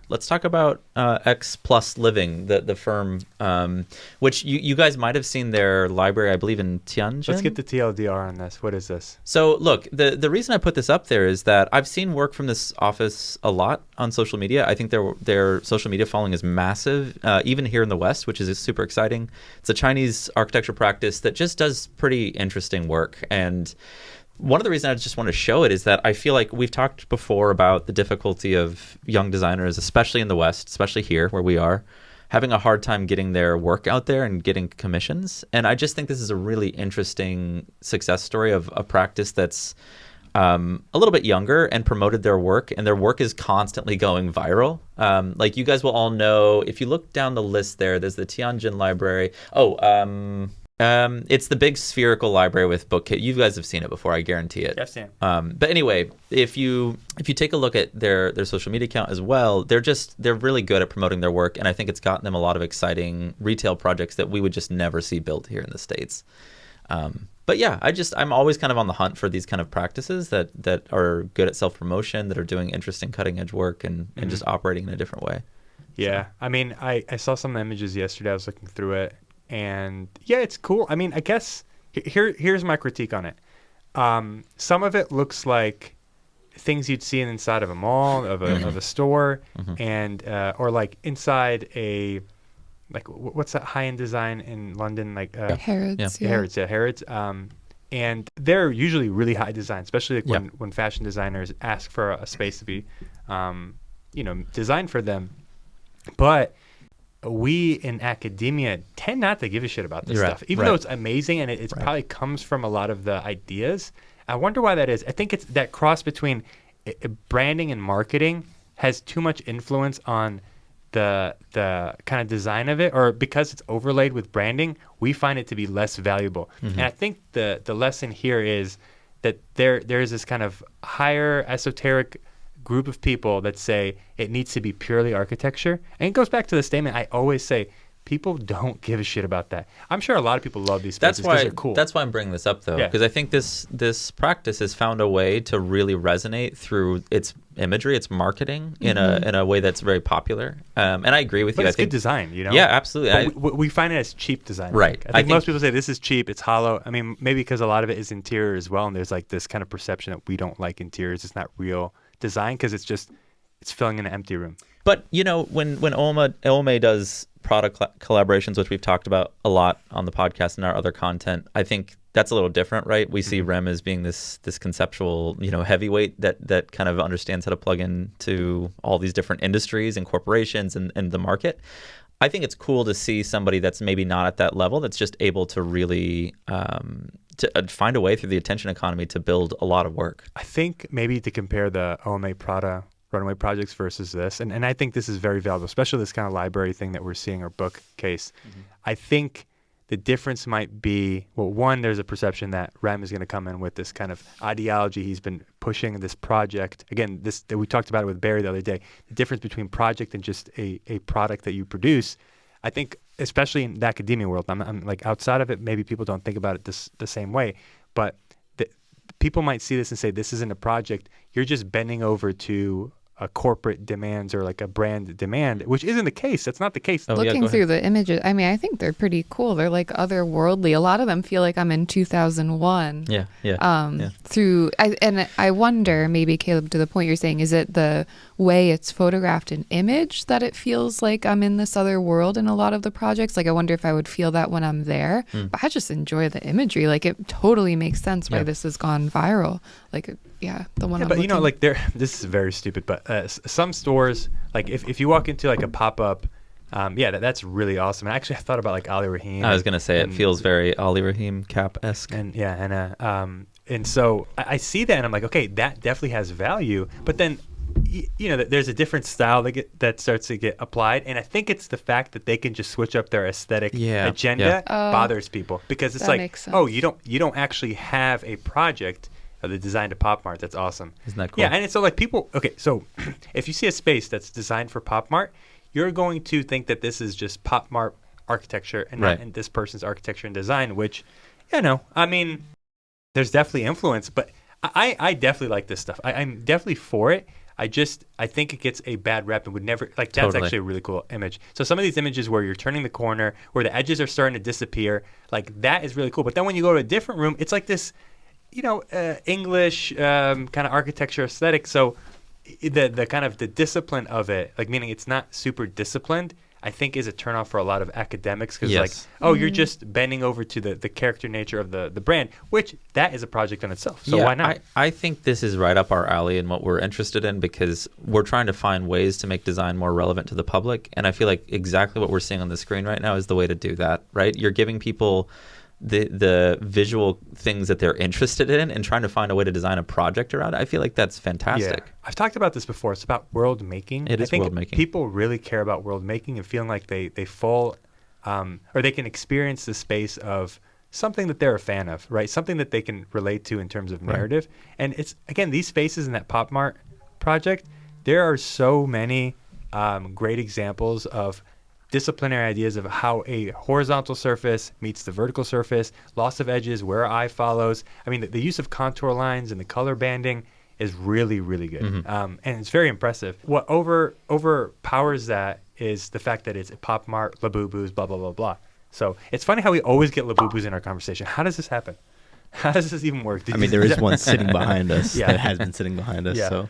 let's talk about X+Living, the firm, which you guys might have seen their library, I believe, in Tianjin. Let's get the TLDR on this. What is this? So look, the reason I put this up there is that I've seen work from this office a lot on social media. I think their social media following is massive, even here in the West, which is super exciting. It's a Chinese architecture practice that just does pretty interesting work. And one of the reasons I just want to show it is that I feel like we've talked before about the difficulty of young designers, especially in the West, especially here where we are, having a hard time getting their work out there and getting commissions. And I just think this is a really interesting success story of a practice that's a little bit younger and promoted their work, and their work is constantly going viral. Like you guys will all know, if you look down the list there's the Tianjin library. It's the big spherical library with bookcase. You guys have seen it before, I guarantee it. Yes, Sam. But anyway, if you take a look at their social media account as well, they're really good at promoting their work, and I think it's gotten them a lot of exciting retail projects that we would just never see built here in the States. But yeah, I'm always kind of on the hunt for these kind of practices that are good at self-promotion, that are doing interesting cutting-edge work and just operating in a different way. Yeah, so. I mean, I saw some images yesterday. I was looking through it. And yeah, it's cool. I mean, I guess here's my critique on it. Some of it looks like things you'd see inside of a mall, of a store, and or like inside a what's that high-end design in London, like Harrods. Harrods. And they're usually really high design, especially like when fashion designers ask for a space to be, designed for them. But we in academia tend not to give a shit about this stuff, even though it's amazing and it probably comes from a lot of the ideas. I wonder why that is. I think it's that cross between branding and marketing has too much influence on the kind of design of it, or because it's overlaid with branding, we find it to be less valuable. And I think the lesson here is that there is this kind of higher esoteric group of people that say it needs to be purely architecture. And it goes back to the statement I always say, people don't give a shit about that. I'm sure a lot of people love these spaces because they're cool. That's why I'm bringing this up, though, because I think this practice has found a way to really resonate through its imagery, its marketing in a way that's very popular. And I agree with you. It's good design, you know? Yeah, absolutely. We find it as cheap design. Right. I think most people say this is cheap, it's hollow. I mean, maybe because a lot of it is interior as well, and there's like this kind of perception that we don't like interiors. It's not real design because it's filling in an empty room. But when Olme does product collaborations, which we've talked about a lot on the podcast and our other content, I think that's a little different, right? We see REM as being this conceptual, heavyweight that kind of understands how to plug into all these different industries and corporations and the market. I think it's cool to see somebody that's maybe not at that level, that's just able to really to find a way through the attention economy to build a lot of work. I think maybe to compare the OMA Prada runway projects versus this, and I think this is very valuable, especially this kind of library thing that we're seeing, or bookcase. I think the difference might be, well, one, there's a perception that Rem is going to come in with this kind of ideology. He's been pushing this project. Again, we talked about it with Barry the other day. The difference between project and just a product that you produce, I think, especially in the academia world, I'm like outside of it, maybe people don't think about it the same way, but people might see this and say, this isn't a project. You're just bending over to a corporate demands or like a brand demand, which isn't the case. That's not the case. Looking through the images, I mean, I think they're pretty cool. They're like otherworldly. A lot of them feel like I'm in 2001. I wonder, maybe Caleb, to the point you're saying, is it the way it's photographed in image that it feels like I'm in this other world in a lot of the projects? Like, I wonder if I would feel that when I'm there. But I just enjoy the imagery. Like, it totally makes sense why this has gone viral. Like, the one. But like this is very stupid. But some stores, like if you walk into like a pop up, that's really awesome. And actually, I thought about like Ali Rahim. I was gonna say it feels very Ali Rahim Cap-esque. And so I see that and I'm like, okay, that definitely has value. But then, there's a different style that starts to get applied, and I think it's the fact that they can just switch up their aesthetic agenda bothers people, because it's like, oh, you don't actually have a project of the design to Pop Mart. That's awesome. Isn't that cool? Yeah, and it's so like people. Okay, so if you see a space that's designed for Pop Mart, you're going to think that this is just Pop Mart architecture and not in this person's architecture and design. Which, I mean, there's definitely influence, but I definitely like this stuff. I'm definitely for it. I think it gets a bad rep and would never, like, that's Totally. actually a really cool image. So some of these images where you're turning the corner, where the edges are starting to disappear, like, that is really cool. But then when you go to a different room, it's like this, English kind of architecture aesthetic. So the kind of the discipline of it, like, meaning it's not super disciplined, I think is a turnoff for a lot of academics because like, oh, you're just bending over to the character nature of the brand, which that is a project in itself. So why not? I think this is right up our alley and what we're interested in because we're trying to find ways to make design more relevant to the public. And I feel like exactly what we're seeing on the screen right now is the way to do that, right? You're giving people the visual things that they're interested in and trying to find a way to design a project around it. I feel like that's fantastic. Yeah. I've talked about this before. It's about world making. It is world making. People really care about world making and feeling like they fall or they can experience the space of something that they're a fan of, right? Something that they can relate to in terms of narrative. Right. And it's, again, these spaces in that Pop Mart project, there are so many great examples of disciplinary ideas of how a horizontal surface meets the vertical surface, loss of edges, where eye follows. I mean, the use of contour lines and the color banding is really, really good. And it's very impressive. What overpowers that is the fact that it's a Pop Mart, Labubus, blah, blah, blah, blah. So it's funny how we always get Labubus in our conversation. How does this happen? How does this even work? There is one sitting behind us that has been sitting behind us. So